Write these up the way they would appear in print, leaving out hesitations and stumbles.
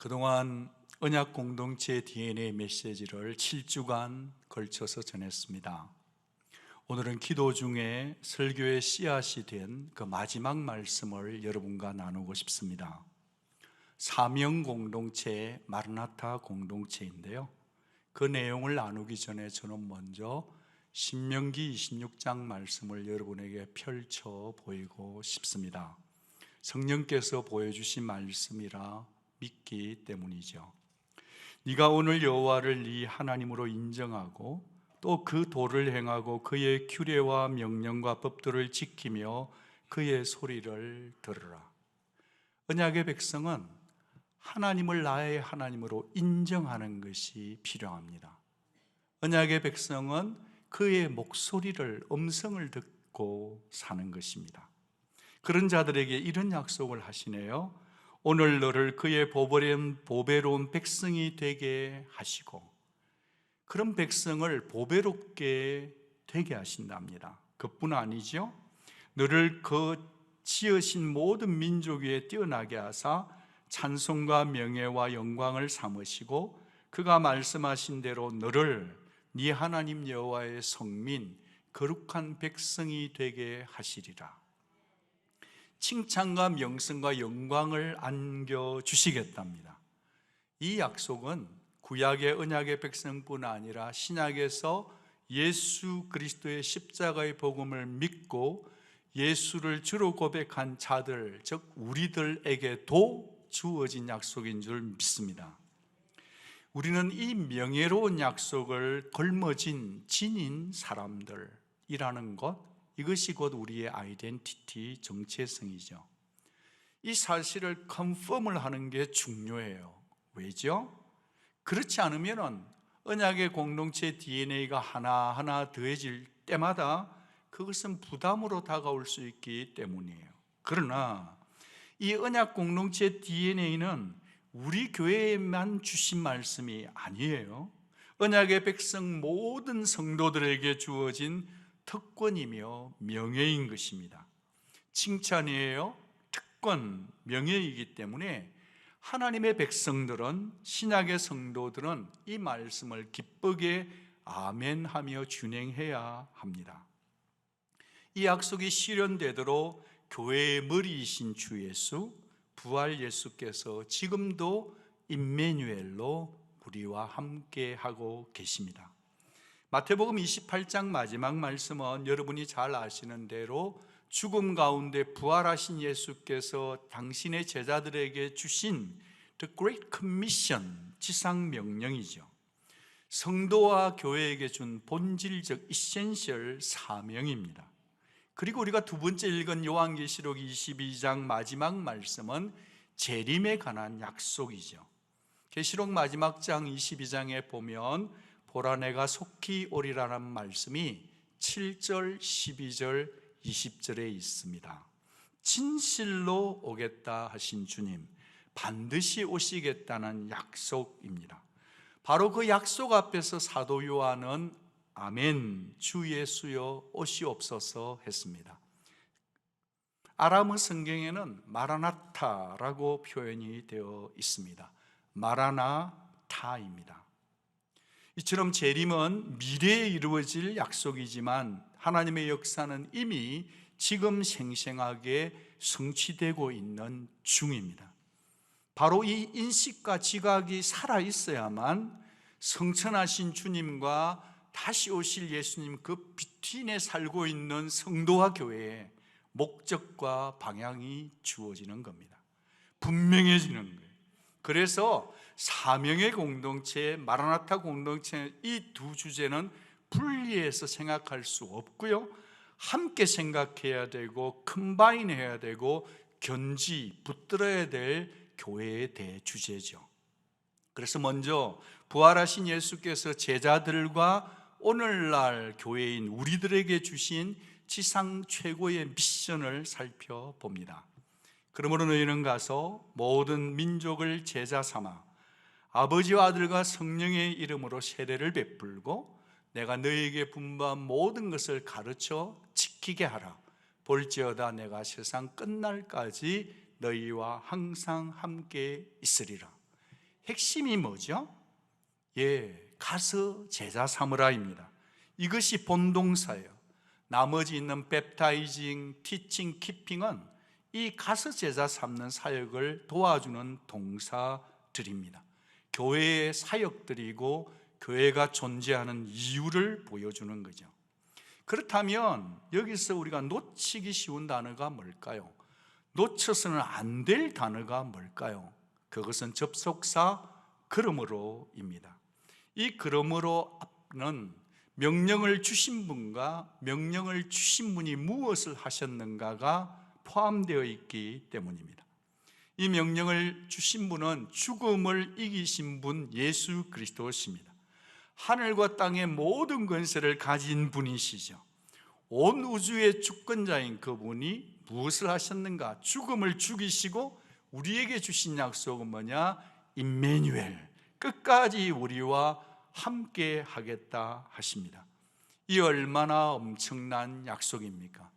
그동안 언약 공동체 DNA 메시지를 7주간 걸쳐서 전했습니다. 오늘은 기도 중에 설교의 씨앗이 된 그 마지막 말씀을 여러분과 나누고 싶습니다. 사명 공동체, 마르나타 공동체인데요. 그 내용을 나누기 전에 저는 먼저 신명기 26장 말씀을 여러분에게 펼쳐 보이고 싶습니다. 성령께서 보여주신 말씀이라 믿기 때문이죠. 네가 오늘 여호와를 네 하나님으로 인정하고 또 그 도를 행하고 그의 규례와 명령과 법도를 지키며 그의 소리를 들으라. 언약의 백성은 하나님을 나의 하나님으로 인정하는 것이 필요합니다. 언약의 백성은 그의 목소리를, 음성을 듣고 사는 것입니다. 그런 자들에게 이런 약속을 하시네요. 오늘 너를 그의 보배로운 백성이 되게 하시고, 그런 백성을 보배롭게 되게 하신답니다. 그뿐 아니죠. 너를 그 지으신 모든 민족 위에 뛰어나게 하사 찬송과 명예와 영광을 삼으시고, 그가 말씀하신 대로 너를 네 하나님 여호와의 성민 거룩한 백성이 되게 하시리라. 칭찬과 명성과 영광을 안겨주시겠답니다. 이 약속은 구약의 언약의 백성뿐 아니라 신약에서 예수 그리스도의 십자가의 복음을 믿고 예수를 주로 고백한 자들, 즉 우리들에게도 주어진 약속인 줄 믿습니다. 우리는 이 명예로운 약속을 걸머진 지닌 사람들이라는 것, 이것이 곧 우리의 아이덴티티, 정체성이죠. 이 사실을 컨펌을 하는 게 중요해요. 왜죠? 그렇지 않으면 언약의 공동체 DNA가 하나하나 더해질 때마다 그것은 부담으로 다가올 수 있기 때문이에요. 그러나 이 언약 공동체 DNA는 우리 교회에만 주신 말씀이 아니에요. 언약의 백성 모든 성도들에게 주어진 특권이며 명예인 것입니다. 칭찬이에요. 특권, 명예이기 때문에 하나님의 백성들은, 신약의 성도들은 이 말씀을 기쁘게 아멘하며 준행해야 합니다. 이 약속이 실현되도록 교회의 머리이신 주 예수, 부활 예수께서 지금도 임마누엘로 우리와 함께 하고 계십니다. 마태복음 28장 마지막 말씀은 여러분이 잘 아시는 대로 죽음 가운데 부활하신 예수께서 당신의 제자들에게 주신 The Great Commission, 지상명령이죠. 성도와 교회에게 준 본질적 이센셜 사명입니다. 그리고 우리가 두 번째 읽은 요한계시록 22장 마지막 말씀은 재림에 관한 약속이죠. 계시록 마지막 장 22장에 보면 보라 내가 속히 오리라는 말씀이 7절, 12절, 20절에 있습니다. 진실로 오겠다 하신 주님, 반드시 오시겠다는 약속입니다. 바로 그 약속 앞에서 사도 요한은 아멘, 주 예수여 오시옵소서 했습니다. 아람어 성경에는 마라나타라고 표현이 되어 있습니다. 마라나타입니다. 이처럼 재림은 미래에 이루어질 약속이지만 하나님의 역사는 이미 지금 생생하게 성취되고 있는 중입니다. 바로 이 인식과 지각이 살아있어야만 성천하신 주님과 다시 오실 예수님 그 비트윈에 살고 있는 성도와 교회에 목적과 방향이 주어지는 겁니다. 분명해지는 거예요. 그래서 사명의 공동체, 마라나타 공동체, 이 두 주제는 분리해서 생각할 수 없고요, 함께 생각해야 되고 컴바인해야 되고 붙들어야 될 교회의 대주제죠. 그래서 먼저 부활하신 예수께서 제자들과 오늘날 교회인 우리들에게 주신 지상 최고의 미션을 살펴봅니다. 그러므로 너희는 가서 모든 민족을 제자 삼아 아버지와 아들과 성령의 이름으로 세례를 베풀고 내가 너희에게 분부한 모든 것을 가르쳐 지키게 하라. 볼지어다 내가 세상 끝날까지 너희와 항상 함께 있으리라. 핵심이 뭐죠? 가서 제자 삼으라입니다. 이것이 본동사예요. 나머지 있는 웹타이징, 티칭, 키핑은 이 가서 제자 삼는 사역을 도와주는 동사들입니다. 교회의 사역들이고 교회가 존재하는 이유를 보여주는 거죠. 그렇다면 여기서 우리가 놓치기 쉬운 단어가 뭘까요? 놓쳐서는 안 될 단어가 뭘까요? 그것은 접속사 그러므로입니다. 이 그러므로는 명령을 주신 분과 명령을 주신 분이 무엇을 하셨는가가 포함되어 있기 때문입니다. 이 명령을 주신 분은 죽음을 이기신 분 예수 그리스도십니다. 하늘과 땅의 모든 권세를 가진 분이시죠. 온 우주의 주권자인 그분이 무엇을 하셨는가? 죽음을 죽이시고 우리에게 주신 약속은 뭐냐? 임마누엘, 끝까지 우리와 함께 하겠다 하십니다. 이 얼마나 엄청난 약속입니까?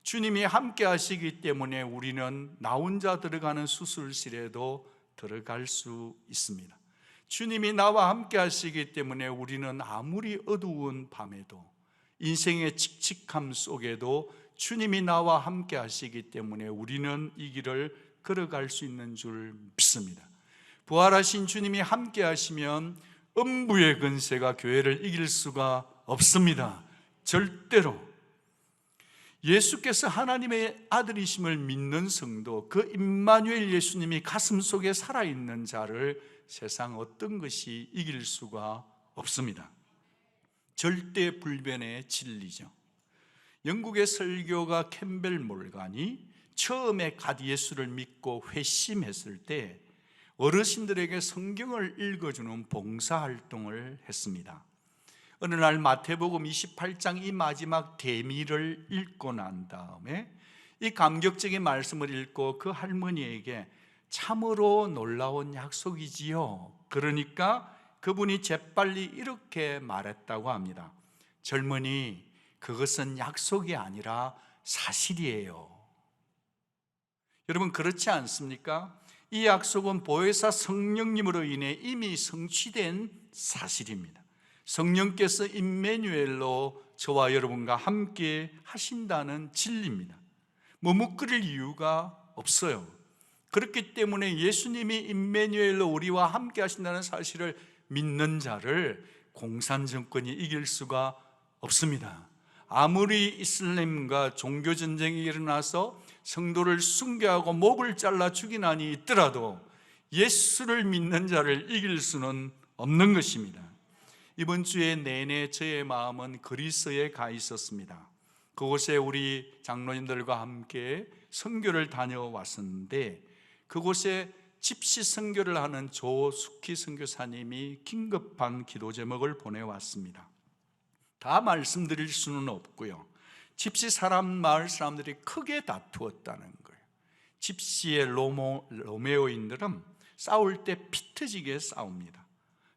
주님이 함께 하시기 때문에 우리는 나 혼자 들어가는 수술실에도 들어갈 수 있습니다. 주님이 나와 함께 하시기 때문에 우리는 아무리 어두운 밤에도, 인생의 칙칙함 속에도 주님이 나와 함께 하시기 때문에 우리는 이 길을 걸어갈 수 있는 줄 믿습니다. 부활하신 주님이 함께 하시면 음부의 권세가 교회를 이길 수가 없습니다. 절대로. 예수께서 하나님의 아들이심을 믿는 성도, 그 임마누엘 예수님이 가슴 속에 살아있는 자를 세상 어떤 것이 이길 수가 없습니다. 절대 불변의 진리죠. 영국의 설교가 캠벨 몰간이 처음에 갓 예수를 믿고 회심했을 때 어르신들에게 성경을 읽어주는 봉사활동을 했습니다. 어느 날 마태복음 28장 이 마지막 대미를 읽고 난 다음에 이 감격적인 말씀을 읽고 그 할머니에게 참으로 놀라운 약속이지요. 그러니까 그분이 재빨리 이렇게 말했다고 합니다. 젊은이, 그것은 약속이 아니라 사실이에요. 여러분, 그렇지 않습니까? 이 약속은 보혜사 성령님으로 인해 이미 성취된 사실입니다. 성령께서 임마누엘로 저와 여러분과 함께 하신다는 진리입니다. 머뭇거릴 이유가 없어요. 그렇기 때문에 예수님이 임마누엘로 우리와 함께 하신다는 사실을 믿는 자를 공산정권이 이길 수가 없습니다. 아무리 이슬람과 종교전쟁이 일어나서 성도를 순교하고 목을 잘라 죽이나니 있더라도 예수를 믿는 자를 이길 수는 없는 것입니다. 이번 주에 내내 저의 마음은 그리스에 가 있었습니다. 그곳에 우리 장로님들과 함께 선교를 다녀왔었는데 그곳에 집시 선교를 하는 조숙희 선교사님이 긴급한 기도 제목을 보내왔습니다. 다 말씀드릴 수는 없고요. 집시 마을 사람들이 크게 다투었다는 거예요. 집시의 로메오인들은 싸울 때 피 터지게 싸웁니다.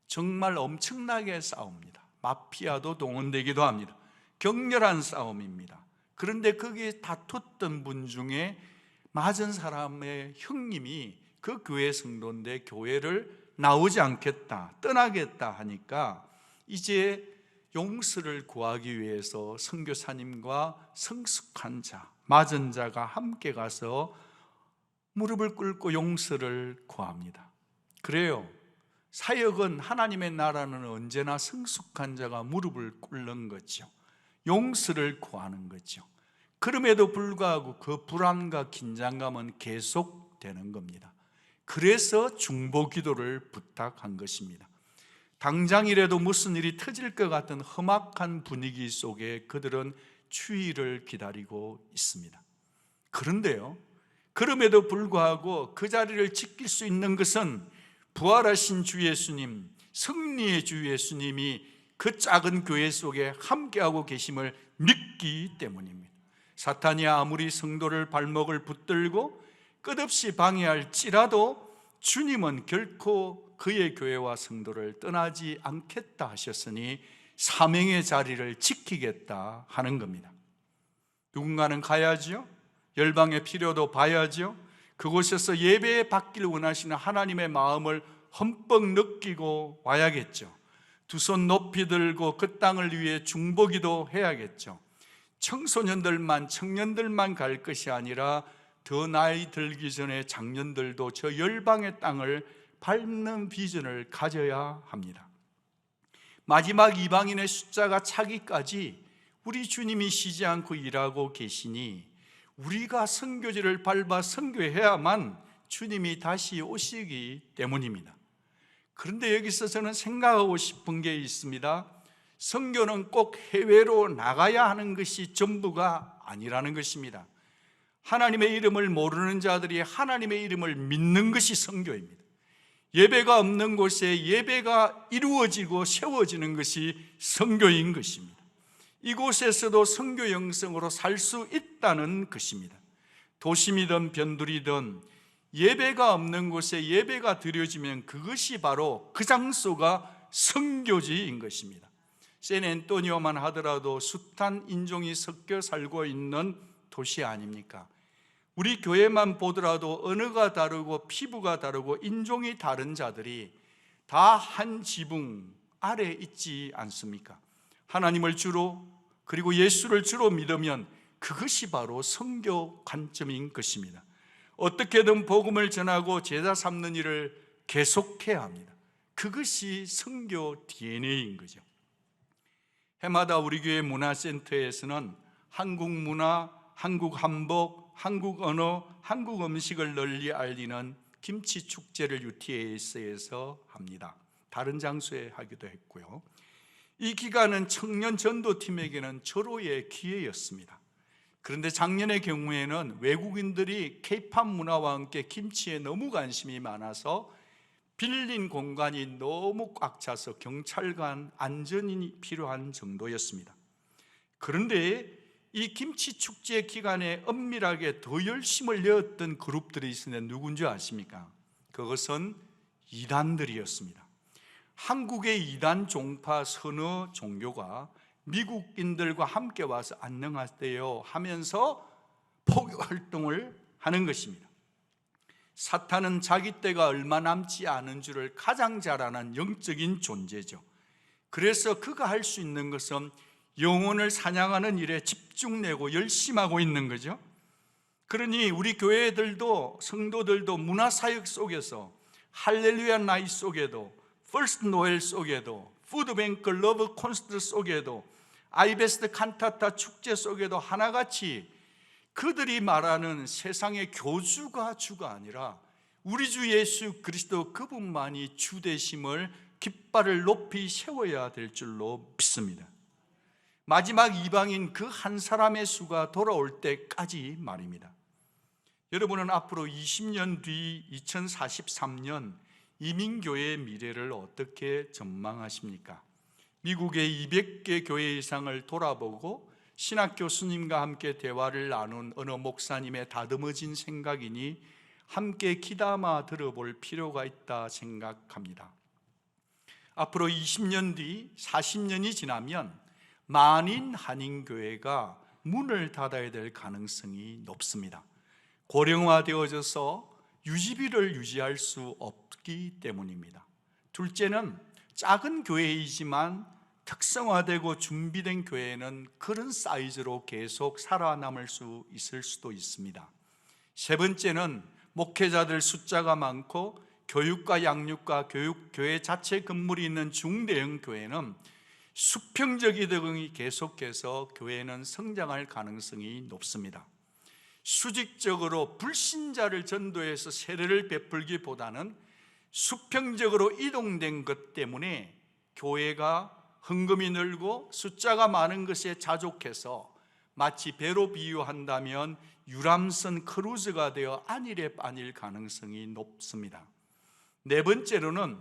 정말 엄청나게 싸웁니다. 마피아도 동원되기도 합니다. 격렬한 싸움입니다. 그런데 거기에 다퉜던 분 중에 맞은 사람의 형님이 그 교회 성도인데 교회를 나오지 않겠다, 떠나겠다 하니까 이제 용서를 구하기 위해서 선교사님과 성숙한 자, 맞은 자가 함께 가서 무릎을 꿇고 용서를 구합니다. 그래요. 사역은, 하나님의 나라는 언제나 성숙한 자가 무릎을 꿇는 거죠. 용서를 구하는 거죠. 그럼에도 불구하고 그 불안과 긴장감은 계속되는 겁니다. 그래서 중보 기도를 부탁한 것입니다. 당장이라도 무슨 일이 터질 것 같은 험악한 분위기 속에 그들은 추위를 기다리고 있습니다. 그런데요, 그럼에도 불구하고 그 자리를 지킬 수 있는 것은 부활하신 주 예수님, 승리의 주 예수님이 그 작은 교회 속에 함께하고 계심을 믿기 때문입니다. 사탄이 아무리 성도를 발목을 붙들고 끝없이 방해할지라도 주님은 결코 그의 교회와 성도를 떠나지 않겠다 하셨으니 사명의 자리를 지키겠다 하는 겁니다. 누군가는 가야죠. 열방의 필요도 봐야죠. 그곳에서 예배 받기를 원하시는 하나님의 마음을 흠뻑 느끼고 와야겠죠. 두 손 높이 들고 그 땅을 위해 중보기도 해야겠죠. 청소년들만, 청년들만 갈 것이 아니라 더 나이 들기 전에 장년들도 저 열방의 땅을 밟는 비전을 가져야 합니다. 마지막 이방인의 숫자가 차기까지 우리 주님이 쉬지 않고 일하고 계시니 우리가 선교지를 밟아 선교해야만 주님이 다시 오시기 때문입니다. 그런데 여기서 저는 생각하고 싶은 게 있습니다. 선교는 꼭 해외로 나가야 하는 것이 전부가 아니라는 것입니다. 하나님의 이름을 모르는 자들이 하나님의 이름을 믿는 것이 선교입니다. 예배가 없는 곳에 예배가 이루어지고 세워지는 것이 선교인 것입니다. 이곳에서도 선교 영성으로 살 수 있다는 것입니다. 도심이든 변두리든 예배가 없는 곳에 예배가 드려지면 그것이 바로 그 장소가 선교지인 것입니다. 샌앤토니오만 하더라도 숱한 인종이 섞여 살고 있는 도시 아닙니까? 우리 교회만 보더라도 언어가 다르고 피부가 다르고 인종이 다른 자들이 다 한 지붕 아래 있지 않습니까? 하나님을 주로 그리고 예수를 주로 믿으면 그것이 바로 선교 관점인 것입니다. 어떻게든 복음을 전하고 제자 삼는 일을 계속해야 합니다. 그것이 선교 DNA인 거죠. 해마다 우리 교회 문화센터에서는 한국 문화, 한국 한복, 한국 언어, 한국 음식을 널리 알리는 김치 축제를 UTAS에서 합니다. 다른 장소에 하기도 했고요. 이 기간은 청년 전도팀에게는 절호의 기회였습니다. 그런데 작년의 경우에는 외국인들이 K-팝 문화와 함께 김치에 너무 관심이 많아서 빌린 공간이 너무 꽉 차서 경찰관 안전이 필요한 정도였습니다. 그런데 이 김치 축제 기간에 엄밀하게 더 열심을 내었던 그룹들이 있었는데 누군지 아십니까? 그것은 이단들이었습니다. 한국의 이단 종파 서너 종교가 미국인들과 함께 와서 안녕하세요 하면서 포교 활동을 하는 것입니다. 사탄은 자기 때가 얼마 남지 않은 줄을 가장 잘 아는 영적인 존재죠. 그래서 그가 할 수 있는 것은 영혼을 사냥하는 일에 집중내고 열심하고 있는 거죠. 그러니 우리 교회들도 성도들도 문화사역 속에서 할렐루야 나이 속에도 퍼스트 노엘 속에도 푸드뱅크 러브 콘서트 속에도 아이베스트 칸타타 축제 속에도 하나같이 그들이 말하는 세상의 교주가 주가 아니라 우리 주 예수 그리스도 그분만이 주 되심을 깃발을 높이 세워야 될 줄로 믿습니다. 마지막 이방인 그 한 사람의 수가 돌아올 때까지 말입니다. 여러분은 앞으로 20년 뒤 2043년 이민교회의 미래를 어떻게 전망하십니까? 미국의 200개 교회 이상을 돌아보고 신학 교수님과 함께 대화를 나눈 어느 목사님의 다듬어진 생각이니 함께 귀담아 들어볼 필요가 있다 생각합니다. 앞으로 20년 뒤 40년이 지나면 만인 한인교회가 문을 닫아야 될 가능성이 높습니다. 고령화되어져서 유지비를 유지할 수 없기 때문입니다. 둘째는 작은 교회이지만 특성화되고 준비된 교회는 그런 사이즈로 계속 살아남을 수 있을 수도 있습니다. 세 번째는 목회자들 숫자가 많고 교육과 양육과 교회 자체 건물이 있는 중대형 교회는 수평적이더니 계속해서 교회는 성장할 가능성이 높습니다. 수직적으로 불신자를 전도해서 세례를 베풀기보다는 수평적으로 이동된 것 때문에 교회가 헌금이 늘고 숫자가 많은 것에 자족해서 마치 배로 비유한다면 유람선 크루즈가 되어 안일에 빠질 가능성이 높습니다. 네 번째로는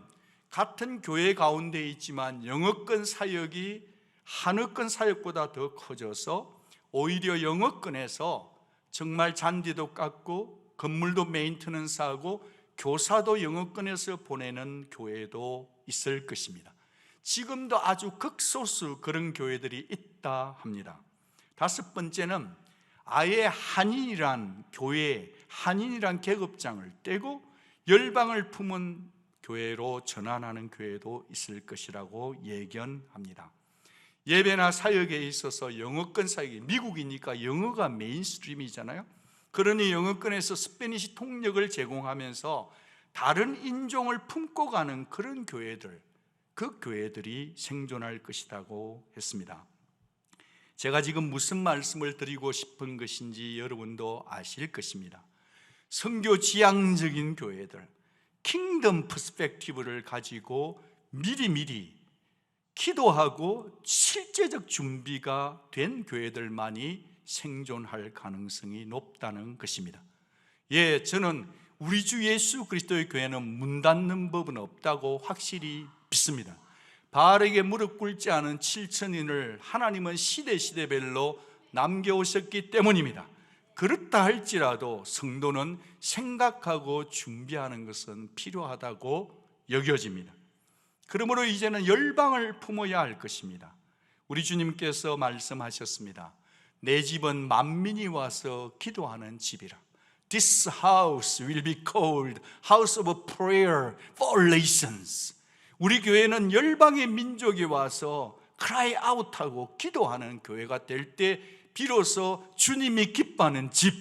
같은 교회 가운데 있지만 영어권 사역이 한어권 사역보다 더 커져서 오히려 영어권에서 정말 잔디도 깎고 건물도 메인터넌스하고 교사도 영어권에서 보내는 교회도 있을 것입니다. 지금도 아주 극소수 그런 교회들이 있다 합니다. 다섯 번째는 아예 한인이란 교회, 한인이란 계급장을 떼고 열방을 품은 교회로 전환하는 교회도 있을 것이라고 예견합니다. 예배나 사역에 있어서 영어권 사역이, 미국이니까 영어가 메인스트림이잖아요. 그러니 영어권에서 스페니시 통역을 제공하면서 다른 인종을 품고 가는 그런 교회들, 그 교회들이 생존할 것이라고 했습니다. 제가 지금 무슨 말씀을 드리고 싶은 것인지 여러분도 아실 것입니다. 선교 지향적인 교회들, 킹덤 퍼스펙티브를 가지고 미리미리 기도하고 실제적 준비가 된 교회들만이 생존할 가능성이 높다는 것입니다. 예, 저는 우리 주 예수 그리스도의 교회는 문 닫는 법은 없다고 확실히 믿습니다. 바알에게 무릎 꿇지 않은 7천인을 하나님은 시대별로 남겨오셨기 때문입니다. 그렇다 할지라도 성도는 생각하고 준비하는 것은 필요하다고 여겨집니다. 그러므로 이제는 열방을 품어야 할 것입니다. 우리 주님께서 말씀하셨습니다. 내 집은 만민이 와서 기도하는 집이라. This house will be called house of prayer for nations. 우리 교회는 열방의 민족이 와서 cry out하고 기도하는 교회가 될 때 비로소 주님이 기뻐하는 집,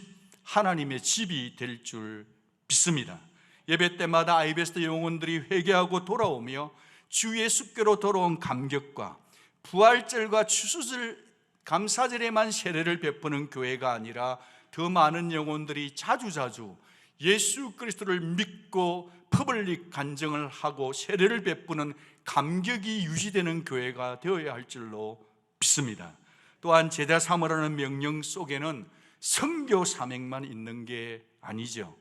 하나님의 집이 될 줄 믿습니다. 예배 때마다 IBS 영혼들이 회개하고 돌아오며 주 예수께로 돌아온 감격과 부활절과 추수절 감사절에만 세례를 베푸는 교회가 아니라 더 많은 영혼들이 자주자주 예수 그리스도를 믿고 퍼블릭 간증을 하고 세례를 베푸는 감격이 유지되는 교회가 되어야 할 줄로 믿습니다. 또한 제자 삼으라는 명령 속에는 선교 사명만 있는 게 아니죠.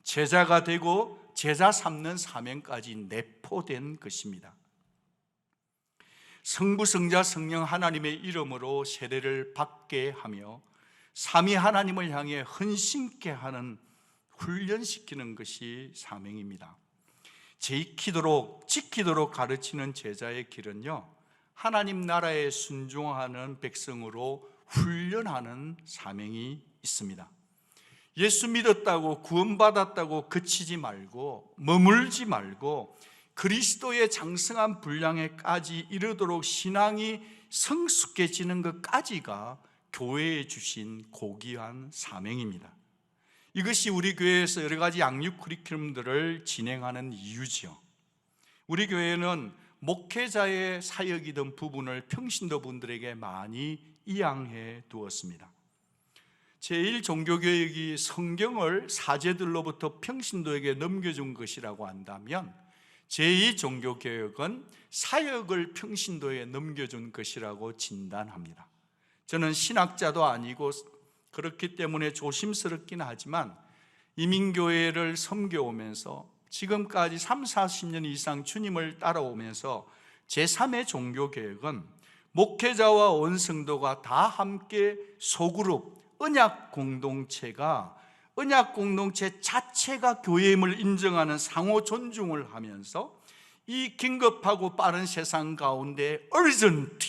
제자가 되고 제자 삼는 사명까지 내포된 것입니다. 성부, 성자, 성령 하나님의 이름으로 세례를 받게 하며 삼위 하나님을 향해 헌신케 하는, 훈련시키는 것이 사명입니다. 지키도록 가르치는 제자의 길은요, 하나님 나라에 순종하는 백성으로 훈련하는 사명이 있습니다. 예수 믿었다고 구원받았다고 그치지 말고 머물지 말고 그리스도의 장성한 분량에까지 이르도록 신앙이 성숙해지는 것까지가 교회에 주신 고귀한 사명입니다. 이것이 우리 교회에서 여러 가지 양육 커리큘럼들을 진행하는 이유지요. 우리 교회는 목회자의 사역이던 부분을 평신도 분들에게 많이 이양해 두었습니다. 제1종교개혁이 성경을 사제들로부터 평신도에게 넘겨준 것이라고 한다면, 제2종교개혁은 사역을 평신도에 넘겨준 것이라고 진단합니다. 저는 신학자도 아니고 그렇기 때문에 조심스럽긴 하지만 이민교회를 섬겨오면서 지금까지 30-40년 이상 주님을 따라오면서 제3의 종교개혁은 목회자와 온 성도가 다 함께 소그룹, 언약 공동체가, 언약 공동체 자체가 교회임을 인정하는 상호 존중을 하면서 이 긴급하고 빠른 세상 가운데 urgent,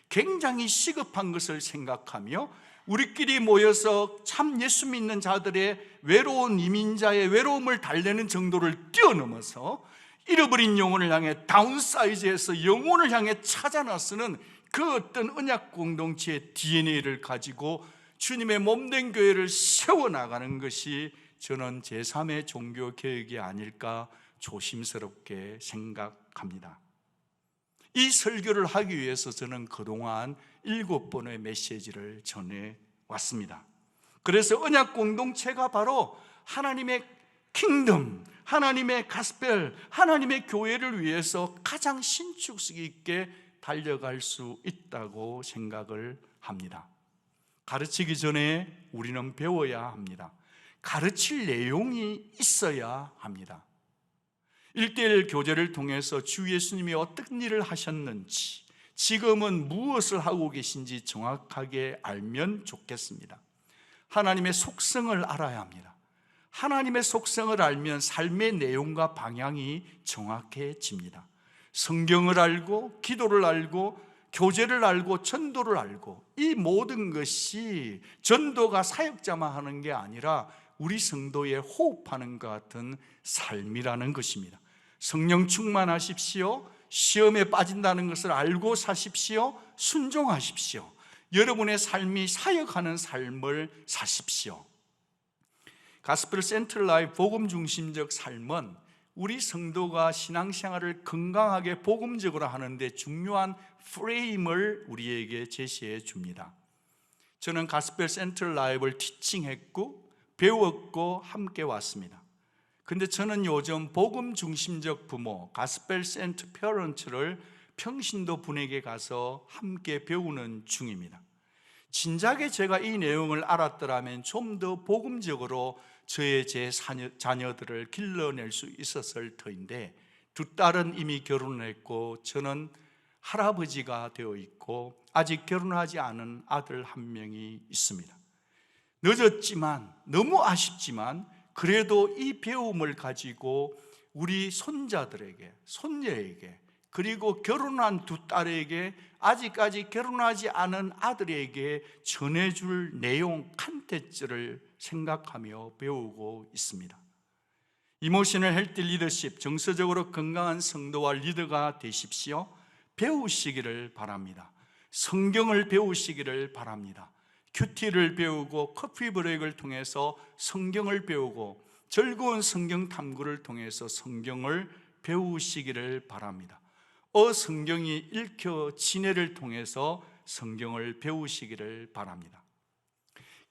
굉장히 시급한 것을 생각하며 우리끼리 모여서 참 예수 믿는 자들의 외로운 이민자의 외로움을 달래는 정도를 뛰어넘어서 잃어버린 영혼을 향해 다운사이즈해서 영혼을 향해 찾아 나서는 그 어떤 언약 공동체의 DNA를 가지고 주님의 몸된 교회를 세워나가는 것이 저는 제3의 종교개혁이 아닐까 조심스럽게 생각합니다. 이 설교를 하기 위해서 저는 그동안 7번의 메시지를 전해왔습니다. 그래서 언약 공동체가 바로 하나님의 킹덤, 하나님의 가스펠, 하나님의 교회를 위해서 가장 신축성 있게 달려갈 수 있다고 생각을 합니다. 가르치기 전에 우리는 배워야 합니다. 가르칠 내용이 있어야 합니다. 1:1 교제를 통해서 주 예수님이 어떤 일을 하셨는지, 지금은 무엇을 하고 계신지 정확하게 알면 좋겠습니다. 하나님의 속성을 알아야 합니다. 하나님의 속성을 알면 삶의 내용과 방향이 정확해집니다. 성경을 알고, 기도를 알고, 교제를 알고, 전도를 알고, 이 모든 것이 전도가 사역자만 하는 게 아니라 우리 성도에 호흡하는 것 같은 삶이라는 것입니다. 성령 충만하십시오. 시험에 빠진다는 것을 알고 사십시오. 순종하십시오. 여러분의 삶이 사역하는 삶을 사십시오. 가스펠 센트럴 라이프 복음 중심적 삶은 우리 성도가 신앙생활을 건강하게 복음적으로 하는데 중요한 프레임을 우리에게 제시해 줍니다. 저는 가스펠 센트럴 라이프를 티칭했고 배웠고 함께 왔습니다. 근데 저는 요즘 복음 중심적 부모, 가스펠 센트 페런츠를 평신도 분에게 가서 함께 배우는 중입니다. 진작에 제가 이 내용을 알았더라면 좀 더 복음적으로 제 자녀들을 길러낼 수 있었을 터인데, 두 딸은 이미 결혼을 했고 저는 할아버지가 되어 있고 아직 결혼하지 않은 아들 한 명이 있습니다. 늦었지만, 너무 아쉽지만 그래도 이 배움을 가지고 우리 손자들에게, 손녀에게, 그리고 결혼한 두 딸에게, 아직까지 결혼하지 않은 아들에게 전해줄 내용, 컨텐츠를 생각하며 배우고 있습니다. 이모셔널 헬티 리더십, 정서적으로 건강한 성도와 리더가 되십시오. 배우시기를 바랍니다. 성경을 배우시기를 바랍니다. 큐티를 배우고 커피 브레이크를 통해서 성경을 배우고 즐거운 성경 탐구를 통해서 성경을 배우시기를 바랍니다. 성경이 읽혀 지내를 통해서 성경을 배우시기를 바랍니다.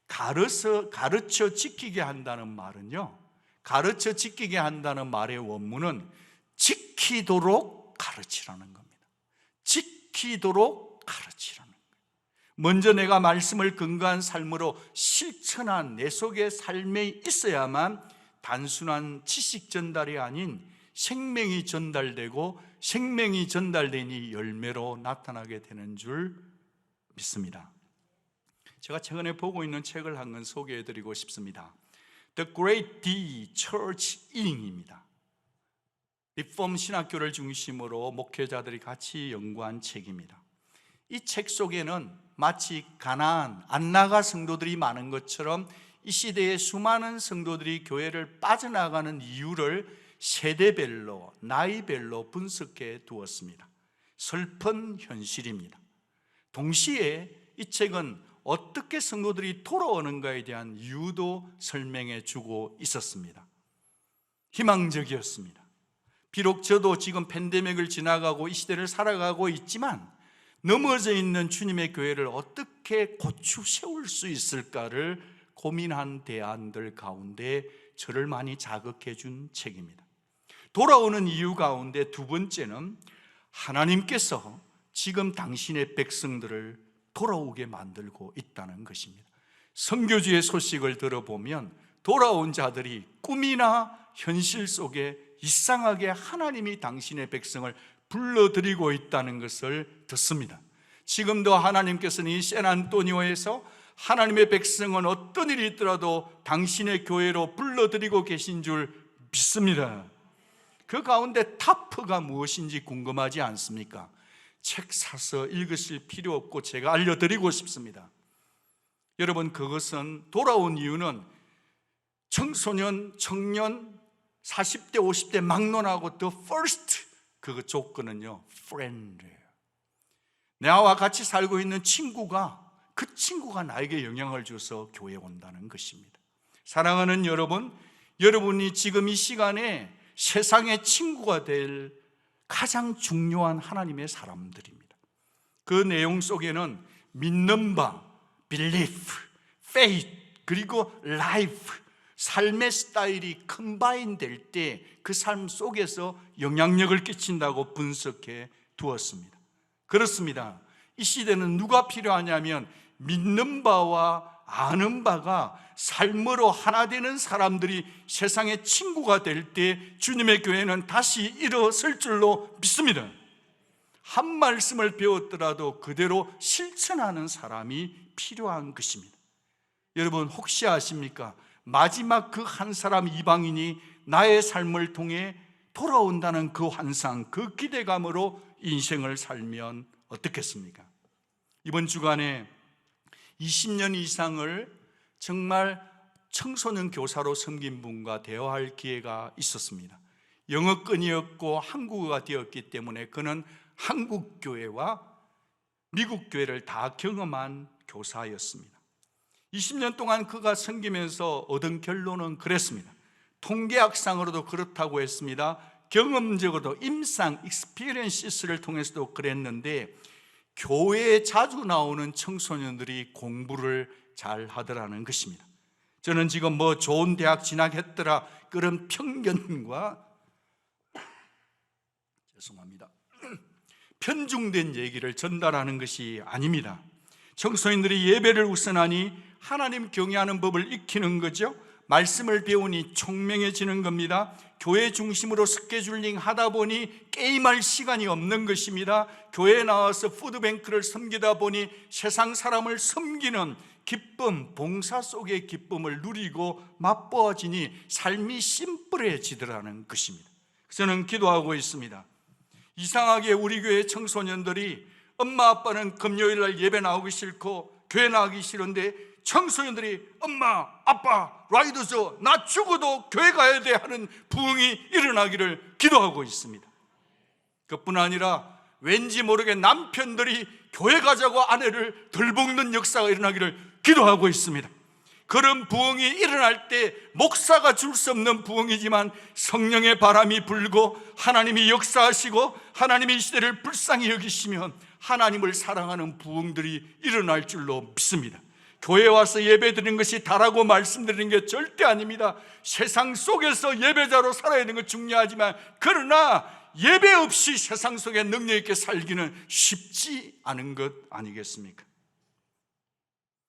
가르쳐 지키게 한다는 말은요, 가르쳐 지키게 한다는 말의 원문은 지키도록 가르치라는 겁니다. 지키도록 가르치라는 거예요. 먼저 내가 말씀을 근거한 삶으로 실천한 내 속의 삶에 있어야만 단순한 지식 전달이 아닌 생명이 전달되고 생명이 전달되니 열매로 나타나게 되는 줄 믿습니다. 제가 최근에 보고 있는 책을 한 권 소개해드리고 싶습니다. The Great D Church Inning입니다. 리폼 신학교를 중심으로 목회자들이 같이 연구한 책입니다. 이 책 속에는 마치 가나안, 안나가 성도들이 많은 것처럼 이 시대에 수많은 성도들이 교회를 빠져나가는 이유를 세대별로, 나이별로 분석해 두었습니다. 슬픈 현실입니다. 동시에 이 책은 어떻게 성도들이 돌아오는가에 대한 이유도 설명해 주고 있었습니다. 희망적이었습니다. 비록 저도 지금 팬데믹을 지나가고 이 시대를 살아가고 있지만 넘어져 있는 주님의 교회를 어떻게 고쳐 세울 수 있을까를 고민한 대안들 가운데 저를 많이 자극해 준 책입니다. 돌아오는 이유 가운데 두 번째는 하나님께서 지금 당신의 백성들을 돌아오게 만들고 있다는 것입니다. 선교주의 소식을 들어보면 돌아온 자들이 꿈이나 현실 속에 이상하게 하나님이 당신의 백성을 불러들이고 있다는 것을 듣습니다. 지금도 하나님께서는 이 샌안토니오에서 하나님의 백성은 어떤 일이 있더라도 당신의 교회로 불러들이고 계신 줄 믿습니다. 그 가운데 타프가 무엇인지 궁금하지 않습니까? 책 사서 읽으실 필요 없고 제가 알려드리고 싶습니다. 여러분, 그것은 돌아온 이유는 청소년, 청년, 40대, 50대 막론하고 the first 그 조건은요, friend예요. 나와 같이 살고 있는 친구가, 그 친구가 나에게 영향을 줘서 교회에 온다는 것입니다. 사랑하는 여러분, 여러분이 지금 이 시간에 세상의 친구가 될 가장 중요한 하나님의 사람들입니다. 그 내용 속에는 믿는 바, belief, faith, 그리고 life, 삶의 스타일이 컴바인 될 때 그 삶 속에서 영향력을 끼친다고 분석해 두었습니다. 그렇습니다. 이 시대는 누가 필요하냐면 믿는 바와 아는 바가 삶으로 하나 되는 사람들이 세상의 친구가 될 때 주님의 교회는 다시 일어설 줄로 믿습니다. 한 말씀을 배웠더라도 그대로 실천하는 사람이 필요한 것입니다. 여러분, 혹시 아십니까? 마지막 그 한 사람, 이방인이 나의 삶을 통해 돌아온다는 그 환상, 그 기대감으로 인생을 살면 어떻겠습니까? 이번 주간에 20년 이상을 정말 청소년 교사로 섬긴 분과 대화할 기회가 있었습니다. 영어권이었고 한국어가 되었기 때문에 그는 한국 교회와 미국 교회를 다 경험한 교사였습니다. 20년 동안 그가 섬기면서 얻은 결론은 그랬습니다. 통계학상으로도 그렇다고 했습니다. 경험적으로도 임상 익스피리언시스를 통해서도 그랬는데, 교회에 자주 나오는 청소년들이 공부를 잘 하더라는 것입니다. 저는 지금 좋은 대학 진학했더라 그런 편견과 편중된 얘기를 전달하는 것이 아닙니다. 청소년들이 예배를 우선하니 하나님 경외하는 법을 익히는 거죠. 말씀을 배우니 총명해지는 겁니다. 교회 중심으로 스케줄링 하다 보니 게임할 시간이 없는 것입니다. 교회에 나와서 푸드뱅크를 섬기다 보니 세상 사람을 섬기는 기쁨, 봉사 속의 기쁨을 누리고 맛보아지니 삶이 심플해지더라는 것입니다. 저는 기도하고 있습니다. 이상하게 우리 교회 청소년들이 엄마 아빠는 금요일날 예배 나오기 싫고 교회 나가기 싫은데 청소년들이 엄마 아빠 라이더죠, 나 죽어도 교회 가야 돼 하는 부흥이 일어나기를 기도하고 있습니다. 그뿐 아니라 왠지 모르게 남편들이 교회 가자고 아내를 덜볶는 역사가 일어나기를 기도하고 있습니다. 그런 부흥이 일어날 때 목사가 줄 수 없는 부흥이지만 성령의 바람이 불고 하나님이 역사하시고 하나님이 이 시대를 불쌍히 여기시면 하나님을 사랑하는 부흥들이 일어날 줄로 믿습니다. 교회에 와서 예배 드리는 것이 다라고 말씀드리는 게 절대 아닙니다. 세상 속에서 예배자로 살아야 되는 건 중요하지만, 그러나 예배 없이 세상 속에 능력 있게 살기는 쉽지 않은 것 아니겠습니까?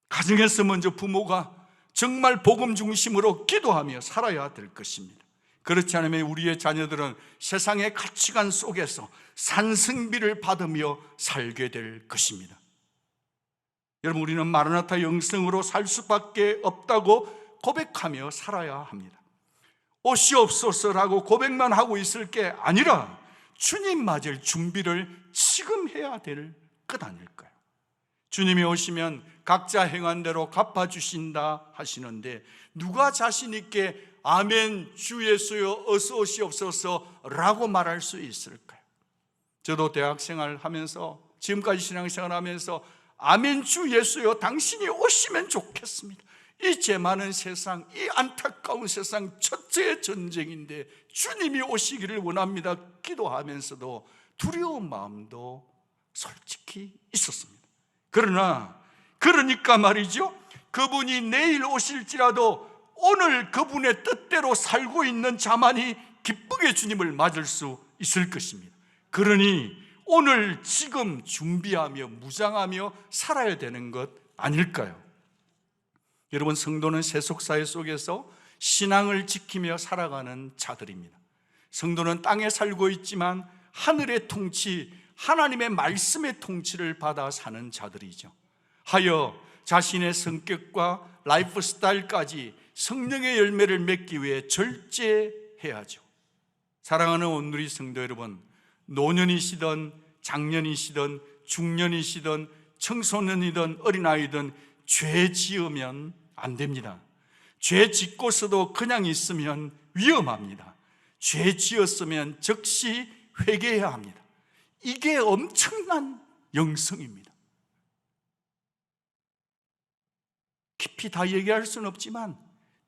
가정에서 먼저 부모가 정말 복음 중심으로 기도하며 살아야 될 것입니다. 그렇지 않으면 우리의 자녀들은 세상의 가치관 속에서 산승비를 받으며 살게 될 것입니다. 여러분, 우리는 마라나타 영성으로 살 수밖에 없다고 고백하며 살아야 합니다. 오시옵소서라고 고백만 하고 있을 게 아니라 주님 맞을 준비를 지금 해야 될 것 아닐까요? 주님이 오시면 각자 행한 대로 갚아주신다 하시는데, 누가 자신 있게 아멘 주 예수여 어서 오시옵소서 라고 말할 수 있을까요? 저도 대학생활 하면서, 지금까지 신앙생활 하면서 아멘 주 예수여 당신이 오시면 좋겠습니다. 이 죄 많은 세상, 이 안타까운 세상 첫째 전쟁인데 주님이 오시기를 원합니다 기도하면서도 두려운 마음도 솔직히 있었습니다. 그러니까 말이죠, 그분이 내일 오실지라도 오늘 그분의 뜻대로 살고 있는 자만이 기쁘게 주님을 맞을 수 있을 것입니다. 그러니 오늘 지금 준비하며 무장하며 살아야 되는 것 아닐까요? 여러분, 성도는 세속사회 속에서 신앙을 지키며 살아가는 자들입니다. 성도는 땅에 살고 있지만 하늘의 통치, 하나님의 말씀의 통치를 받아 사는 자들이죠. 하여 자신의 성격과 라이프 스타일까지 성령의 열매를 맺기 위해 절제해야죠. 사랑하는 온누리 성도 여러분, 노년이시든 장년이시든 중년이시든 청소년이든 어린아이든 죄 지으면 안 됩니다. 죄 짓고서도 그냥 있으면 위험합니다. 죄 지었으면 즉시 회개해야 합니다. 이게 엄청난 영성입니다. 깊이 다 얘기할 수는 없지만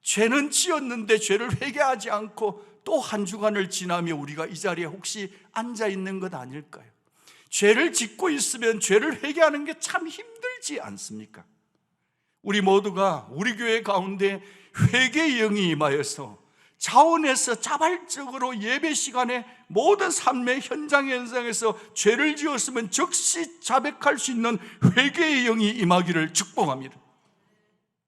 죄는 지었는데 죄를 회개하지 않고 또 한 주간을 지나며 우리가 이 자리에 혹시 앉아 있는 것 아닐까요? 죄를 짓고 있으면 죄를 회개하는 게 참 힘들지 않습니까? 우리 모두가 우리 교회 가운데 회개의 영이 임하여서 자원해서 자발적으로 예배 시간에 모든 삶의 현장에서 죄를 지었으면 즉시 자백할 수 있는 회개의 영이 임하기를 축복합니다.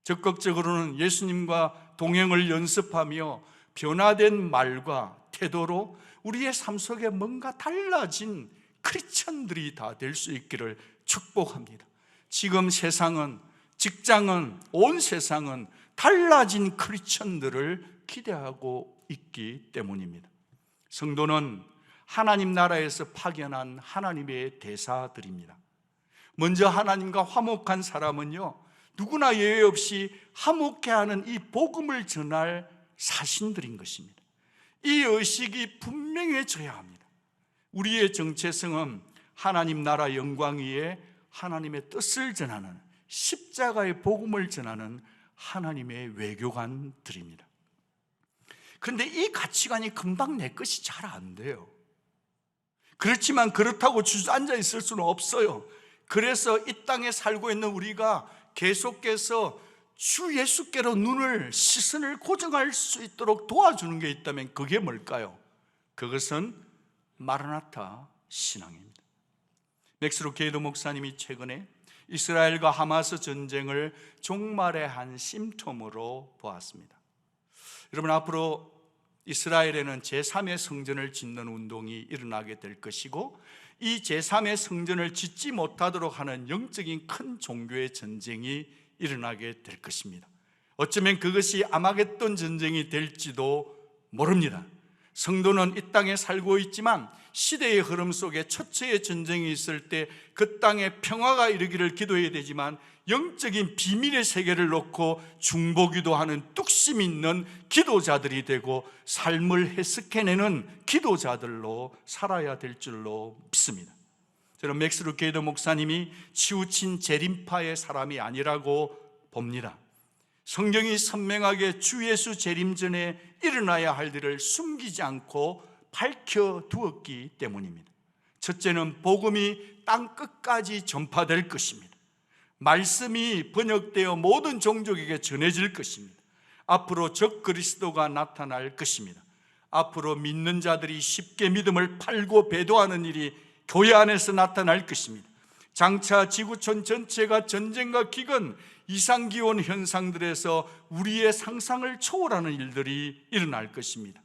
적극적으로는 예수님과 동행을 연습하며 변화된 말과 태도로 우리의 삶 속에 뭔가 달라진 크리스천들이 다 될 수 있기를 축복합니다. 지금 세상은, 직장은, 온 세상은 달라진 크리스천들을 기대하고 있기 때문입니다. 성도는 하나님 나라에서 파견한 하나님의 대사들입니다. 먼저 하나님과 화목한 사람은요, 누구나 예외 없이 화목해하는 이 복음을 전할 사신들인 것입니다. 이 의식이 분명해져야 합니다. 우리의 정체성은 하나님 나라 영광 위에 하나님의 뜻을 전하는, 십자가의 복음을 전하는 하나님의 외교관들입니다. 그런데 이 가치관이 금방 내 것이 잘 안 돼요. 그렇지만 그렇다고 주저앉아 있을 수는 없어요. 그래서 이 땅에 살고 있는 우리가 계속해서 주 예수께로 시선을 고정할 수 있도록 도와주는 게 있다면 그게 뭘까요? 그것은 마라나타 신앙입니다. 맥스로 게이도 목사님이 최근에 이스라엘과 하마스 전쟁을 종말의 한 심통으로 보았습니다. 여러분, 앞으로 이스라엘에는 제3의 성전을 짓는 운동이 일어나게 될 것이고, 이 제3의 성전을 짓지 못하도록 하는 영적인 큰 종교의 전쟁이 일어나게 될 것입니다. 어쩌면 그것이 아마겟돈 전쟁이 될지도 모릅니다. 성도는 이 땅에 살고 있지만 시대의 흐름 속에 첫째의 전쟁이 있을 때 그 땅에 평화가 이르기를 기도해야 되지만, 영적인 비밀의 세계를 놓고 중보기도하는 뚝심 있는 기도자들이 되고 삶을 해석해내는 기도자들로 살아야 될 줄로 믿습니다. 저는 맥스루 게이더 목사님이 치우친 재림파의 사람이 아니라고 봅니다. 성경이 선명하게 주 예수 재림 전에 일어나야 할 일을 숨기지 않고 밝혀두었기 때문입니다. 첫째는 복음이 땅 끝까지 전파될 것입니다. 말씀이 번역되어 모든 종족에게 전해질 것입니다. 앞으로 적 그리스도가 나타날 것입니다. 앞으로 믿는 자들이 쉽게 믿음을 팔고 배도하는 일이 교회 안에서 나타날 것입니다. 장차 지구촌 전체가 전쟁과 기근, 이상기온 현상들에서 우리의 상상을 초월하는 일들이 일어날 것입니다.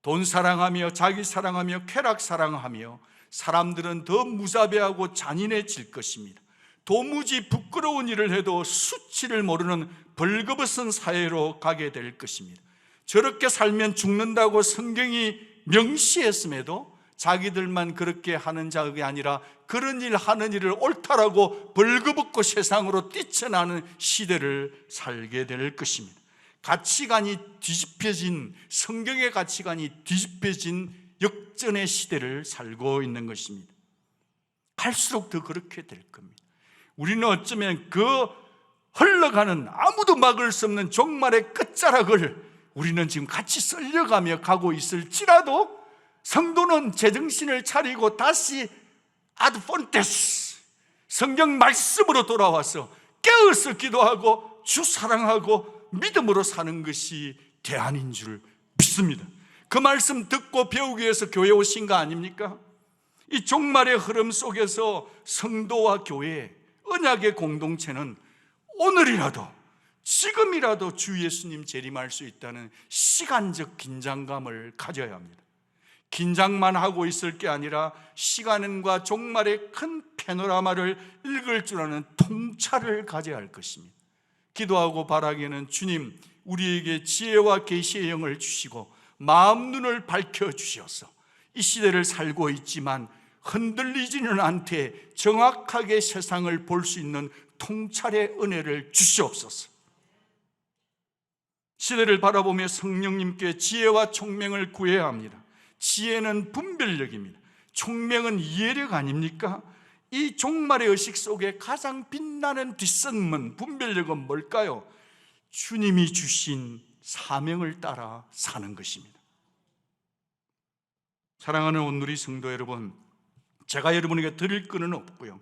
돈 사랑하며 자기 사랑하며 쾌락 사랑하며 사람들은 더 무자비하고 잔인해질 것입니다. 도무지 부끄러운 일을 해도 수치를 모르는 벌거벗은 사회로 가게 될 것입니다. 저렇게 살면 죽는다고 성경이 명시했음에도 자기들만 그렇게 하는 자가 아니라 그런 일 하는 일을 옳다라고 벌거벗고 세상으로 뛰쳐나는 시대를 살게 될 것입니다. 가치관이 뒤집혀진, 성경의 가치관이 뒤집혀진 역전의 시대를 살고 있는 것입니다. 갈수록 더 그렇게 될 겁니다. 우리는 어쩌면 그 흘러가는 아무도 막을 수 없는 종말의 끝자락을 우리는 지금 같이 쓸려가며 가고 있을지라도 성도는 제정신을 차리고 다시 아드폰테스, 성경 말씀으로 돌아와서 깨어서 기도하고 주 사랑하고 믿음으로 사는 것이 대안인 줄 믿습니다. 그 말씀 듣고 배우기 위해서 교회 오신 거 아닙니까? 이 종말의 흐름 속에서 성도와 교회, 언약의 공동체는 오늘이라도, 지금이라도 주 예수님 재림할 수 있다는 시간적 긴장감을 가져야 합니다. 긴장만 하고 있을 게 아니라 시간과 종말의 큰 패노라마를 읽을 줄 아는 통찰을 가져야 할 것입니다. 기도하고 바라기는 주님, 우리에게 지혜와 계시의 영을 주시고 마음 눈을 밝혀주셔서 이 시대를 살고 있지만 흔들리지는 않되 정확하게 세상을 볼 수 있는 통찰의 은혜를 주시옵소서. 시대를 바라보며 성령님께 지혜와 총명을 구해야 합니다. 지혜는 분별력입니다. 총명은 이해력 아닙니까? 이 종말의 의식 속에 가장 빛나는 뒷선문, 분별력은 뭘까요? 주님이 주신 사명을 따라 사는 것입니다. 사랑하는 온누리 성도 여러분, 제가 여러분에게 드릴 것은 없고요,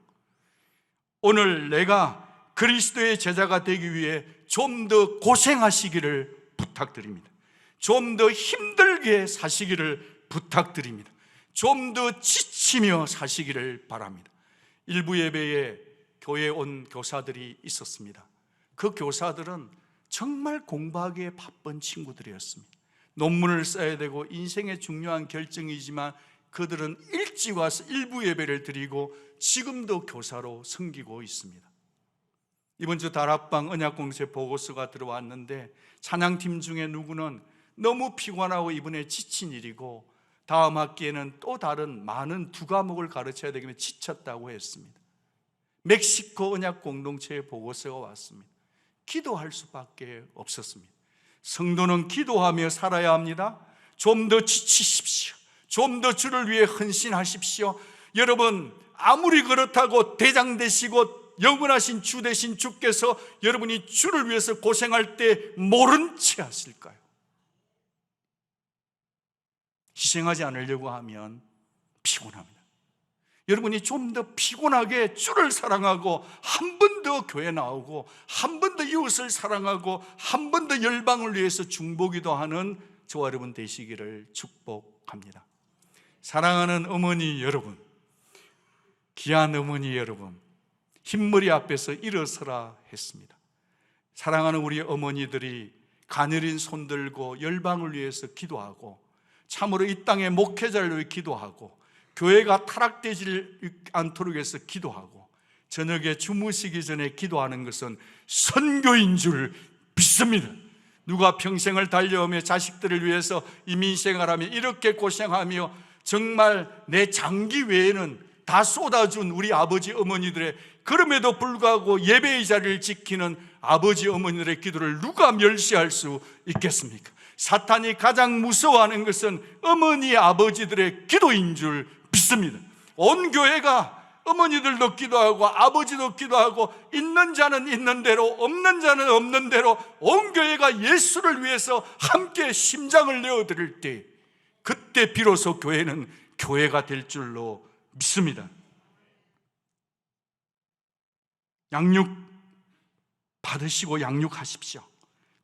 오늘 내가 그리스도의 제자가 되기 위해 좀 더 고생하시기를 부탁드립니다. 좀 더 힘들게 사시기를 부탁드립니다. 좀 더 지치며 사시기를 바랍니다. 일부 예배에 교회에 온 교사들이 있었습니다. 그 교사들은 정말 공부하기에 바쁜 친구들이었습니다. 논문을 써야 되고 인생의 중요한 결정이지만 그들은 일찍 와서 일부 예배를 드리고 지금도 교사로 섬기고 있습니다. 이번 주 다락방 언약공세 보고서가 들어왔는데 찬양팀 중에 누구는 너무 피곤하고 이번에 지친 일이고 다음 학기에는 또 다른 많은 두 과목을 가르쳐야 되기 때문에 지쳤다고 했습니다. 멕시코 언약 공동체의 보고서가 왔습니다. 기도할 수밖에 없었습니다. 성도는 기도하며 살아야 합니다. 좀 더 지치십시오. 좀 더 주를 위해 헌신하십시오. 여러분, 아무리 그렇다고 대장 되시고 영원하신 주 되신 주께서 여러분이 주를 위해서 고생할 때 모른 채 하실까요? 희생하지 않으려고 하면 피곤합니다. 여러분이 좀 더 피곤하게 주를 사랑하고 한 번 더 교회 나오고 한 번 더 이웃을 사랑하고 한 번 더 열방을 위해서 중보기도 하는 저와 여러분 되시기를 축복합니다. 사랑하는 어머니 여러분, 귀한 어머니 여러분, 흰머리 앞에서 일어서라 했습니다. 사랑하는 우리 어머니들이 가녀린 손 들고 열방을 위해서 기도하고 참으로 이 땅의 목회자를 위해 기도하고 교회가 타락되지 않도록 해서 기도하고 저녁에 주무시기 전에 기도하는 것은 선교인 줄 믿습니다. 누가 평생을 달려오며 자식들을 위해서 이민생활하며 이렇게 고생하며 정말 내 장기 외에는 다 쏟아준 우리 아버지 어머니들의, 그럼에도 불구하고 예배의 자리를 지키는 아버지 어머니들의 기도를 누가 멸시할 수 있겠습니까? 사탄이 가장 무서워하는 것은 어머니 아버지들의 기도인 줄 믿습니다. 온 교회가 어머니들도 기도하고 아버지도 기도하고 있는 자는 있는 대로 없는 자는 없는 대로 온 교회가 예수를 위해서 함께 심장을 내어드릴 때 그때 비로소 교회는 교회가 될 줄로 믿습니다. 양육 받으시고 양육하십시오.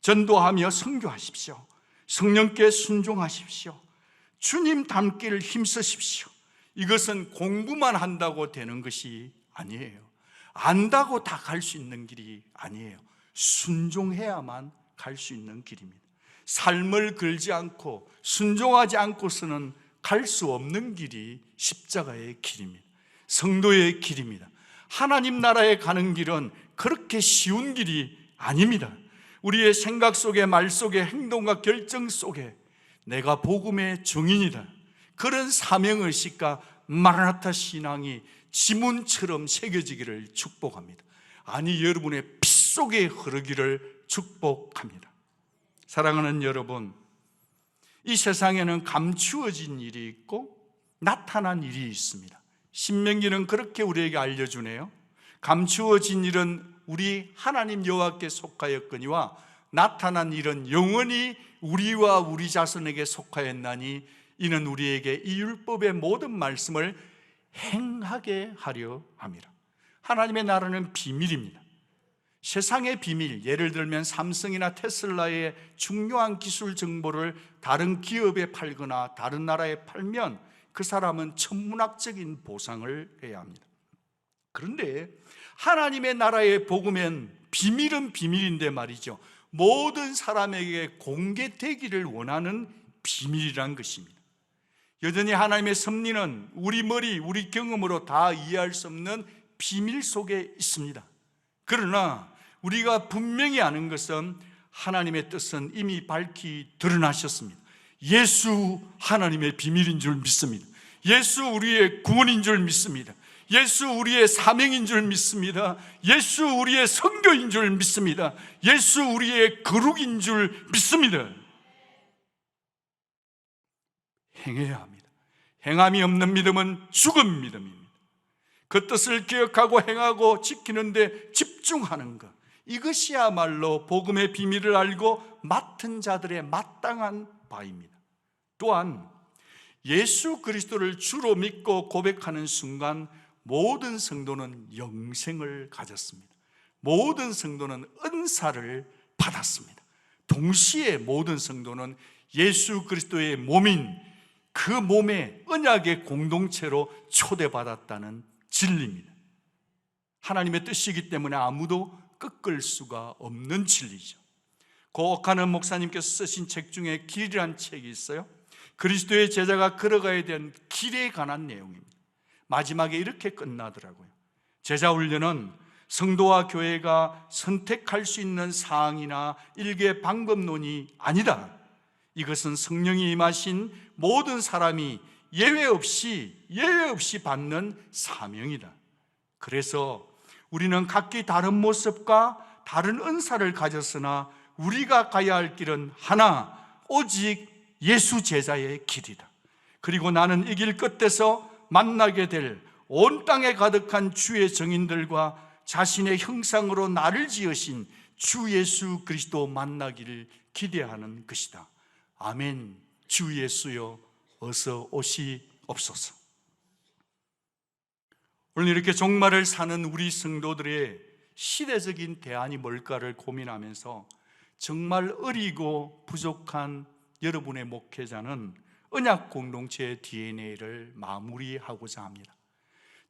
전도하며 선교하십시오. 성령께 순종하십시오. 주님 닮기를 힘쓰십시오. 이것은 공부만 한다고 되는 것이 아니에요. 안다고 다 갈 수 있는 길이 아니에요. 순종해야만 갈 수 있는 길입니다. 삶을 걸지 않고 순종하지 않고서는 갈 수 없는 길이 십자가의 길입니다. 성도의 길입니다. 하나님 나라에 가는 길은 그렇게 쉬운 길이 아닙니다. 우리의 생각 속에, 말 속에, 행동과 결정 속에 내가 복음의 증인이다, 그런 사명의식과 마라나타 신앙이 지문처럼 새겨지기를 축복합니다. 아니, 여러분의 피 속에 흐르기를 축복합니다. 사랑하는 여러분, 이 세상에는 감추어진 일이 있고 나타난 일이 있습니다. 신명기는 그렇게 우리에게 알려주네요. 감추어진 일은 우리 하나님 여호와께 속하였거니와 나타난 일은 영원히 우리와 우리 자손에게 속하였나니 이는 우리에게 이 율법의 모든 말씀을 행하게 하려 함이라. 하나님의 나라는 비밀입니다. 세상의 비밀, 예를 들면 삼성이나 테슬라의 중요한 기술 정보를 다른 기업에 팔거나 다른 나라에 팔면 그 사람은 천문학적인 보상을 해야 합니다. 그런데 하나님의 나라의 복음엔 비밀은 비밀인데 말이죠, 모든 사람에게 공개되기를 원하는 비밀이란 것입니다. 여전히 하나님의 섭리는 우리 머리, 우리 경험으로 다 이해할 수 없는 비밀 속에 있습니다. 그러나 우리가 분명히 아는 것은 하나님의 뜻은 이미 밝히 드러나셨습니다. 예수 하나님의 비밀인 줄 믿습니다. 예수 우리의 구원인 줄 믿습니다. 예수 우리의 사명인 줄 믿습니다. 예수 우리의 선교인 줄 믿습니다. 예수 우리의 거룩인 줄 믿습니다. 행해야 합니다. 행함이 없는 믿음은 죽은 믿음입니다. 그 뜻을 기억하고 행하고 지키는 데 집중하는 것, 이것이야말로 복음의 비밀을 알고 맡은 자들의 마땅한 바입니다. 또한 예수 그리스도를 주로 믿고 고백하는 순간 모든 성도는 영생을 가졌습니다. 모든 성도는 은사를 받았습니다. 동시에 모든 성도는 예수 그리스도의 몸인 그 몸의 언약의 공동체로 초대받았다는 진리입니다. 하나님의 뜻이기 때문에 아무도 꺾을 수가 없는 진리죠. 고옥하는 목사님께서 쓰신 책 중에 길이란 책이 있어요. 그리스도의 제자가 걸어가야 되는 길에 관한 내용입니다. 마지막에 이렇게 끝나더라고요. 제자 훈련은 성도와 교회가 선택할 수 있는 사항이나 일개 방법론이 아니다. 이것은 성령이 임하신 모든 사람이 예외 없이 받는 사명이다. 그래서 우리는 각기 다른 모습과 다른 은사를 가졌으나 우리가 가야 할 길은 하나, 오직 예수 제자의 길이다. 그리고 나는 이 길 끝에서 만나게 될 온 땅에 가득한 주의 증인들과 자신의 형상으로 나를 지으신 주 예수 그리스도 만나기를 기대하는 것이다. 아멘. 주 예수여 어서 오시옵소서. 오늘 이렇게 종말을 사는 우리 성도들의 시대적인 대안이 뭘까를 고민하면서 정말 어리고 부족한 여러분의 목회자는 언약 공동체의 DNA를 마무리하고자 합니다.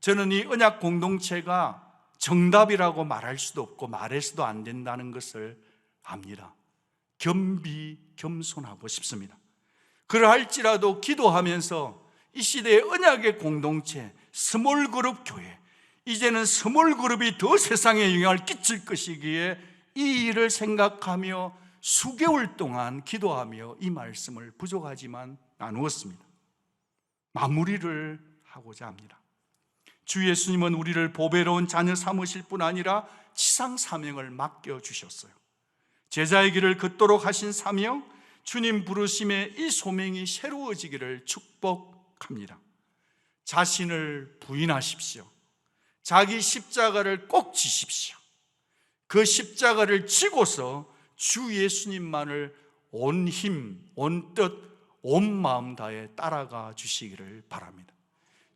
저는 이 언약 공동체가 정답이라고 말할 수도 없고 말해서도 안 된다는 것을 압니다. 겸비겸손하고 싶습니다. 그러할지라도 기도하면서 이 시대의 언약의 공동체, 스몰그룹 교회, 이제는 스몰그룹이 더 세상에 영향을 끼칠 것이기에 이 일을 생각하며 수개월 동안 기도하며 이 말씀을 부족하지만 나누었습니다. 마무리를 하고자 합니다. 주 예수님은 우리를 보배로운 자녀 삼으실 뿐 아니라 지상 사명을 맡겨주셨어요. 제자의 길을 걷도록 하신 사명, 주님 부르심에 이 소명이 새로워지기를 축복합니다. 자신을 부인하십시오. 자기 십자가를 꼭 지십시오. 그 십자가를 지고서 주 예수님만을 온 힘, 온 뜻, 온 마음 다해 따라가 주시기를 바랍니다.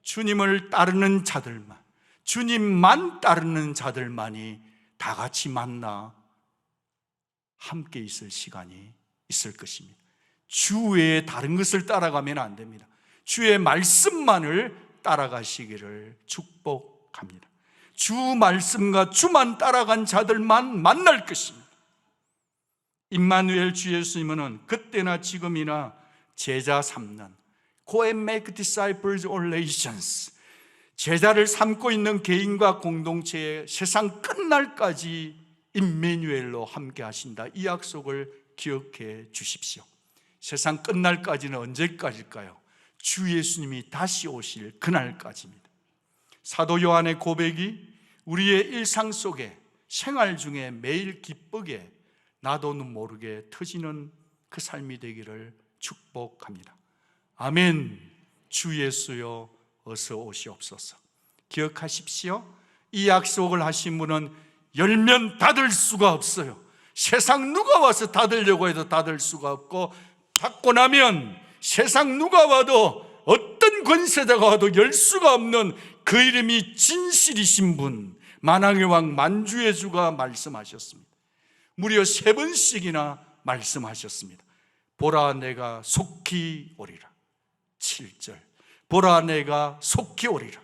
주님을 따르는 자들만, 주님만 따르는 자들만이 다 같이 만나 함께 있을 시간이 있을 것입니다. 주 외에 다른 것을 따라가면 안 됩니다. 주의 말씀만을 따라가시기를 축복합니다. 주 말씀과 주만 따라간 자들만 만날 것입니다. 임마누엘 주 예수님은 그때나 지금이나 제자 삼는 Go and make disciples or nations, 제자를 삼고 있는 개인과 공동체의 세상 끝날까지 임마누엘로 함께 하신다. 이 약속을 기억해 주십시오. 세상 끝날까지는 언제까지일까요? 주 예수님이 다시 오실 그날까지입니다. 사도 요한의 고백이 우리의 일상 속에 생활 중에 매일 기쁘게 나도는 모르게 터지는 그 삶이 되기를 축복합니다. 아멘. 주 예수여 어서 오시옵소서. 기억하십시오. 이 약속을 하신 분은 열면 닫을 수가 없어요. 세상 누가 와서 닫으려고 해도 닫을 수가 없고, 닫고 나면 세상 누가 와도 어떤 권세자가 와도 열 수가 없는 그 이름이 진실이신 분, 만왕의 왕 만주의 주가 말씀하셨습니다. 무려 3번씩이나 말씀하셨습니다. 보라 내가 속히 오리라. 7절 보라 내가 속히 오리라.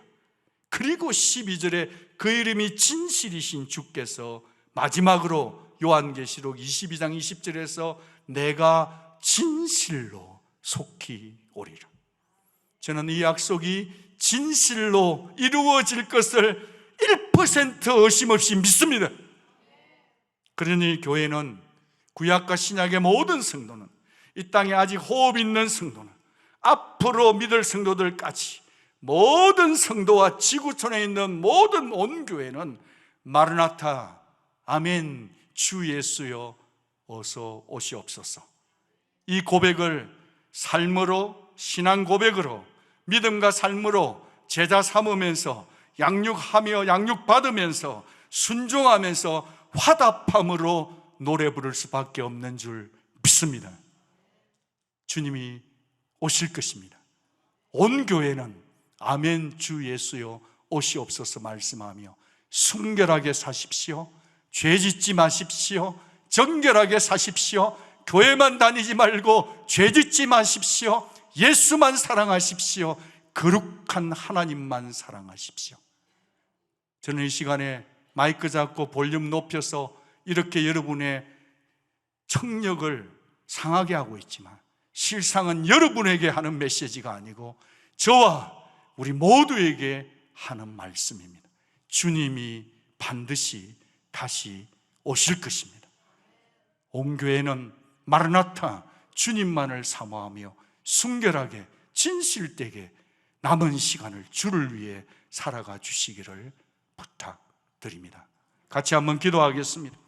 그리고 12절에 그 이름이 진실이신 주께서 마지막으로 요한계시록 22장 20절에서 내가 진실로 속히 오리라. 저는 이 약속이 진실로 이루어질 것을 1% 의심없이 믿습니다. 그러니 교회는, 구약과 신약의 모든 성도는, 이 땅에 아직 호흡 있는 성도는, 앞으로 믿을 성도들까지 모든 성도와 지구촌에 있는 모든 온 교회는 마르나타, 아멘, 주 예수여 어서 오시옵소서. 이 고백을 삶으로, 신앙 고백으로, 믿음과 삶으로 제자 삼으면서 양육하며 양육받으면서 순종하면서 화답함으로 노래 부를 수밖에 없는 줄 믿습니다. 주님이 오실 것입니다. 온 교회는 아멘 주 예수여 오시옵소서 말씀하며 순결하게 사십시오. 죄 짓지 마십시오. 정결하게 사십시오. 교회만 다니지 말고 죄 짓지 마십시오. 예수만 사랑하십시오. 거룩한 하나님만 사랑하십시오. 저는 이 시간에 마이크 잡고 볼륨 높여서 이렇게 여러분의 청력을 상하게 하고 있지만, 실상은 여러분에게 하는 메시지가 아니고 저와 우리 모두에게 하는 말씀입니다. 주님이 반드시 다시 오실 것입니다. 온 교회는 마르나타 주님만을 사모하며 순결하게 진실되게 남은 시간을 주를 위해 살아가 주시기를 부탁드립니다. 드립니다. 같이 한번 기도하겠습니다.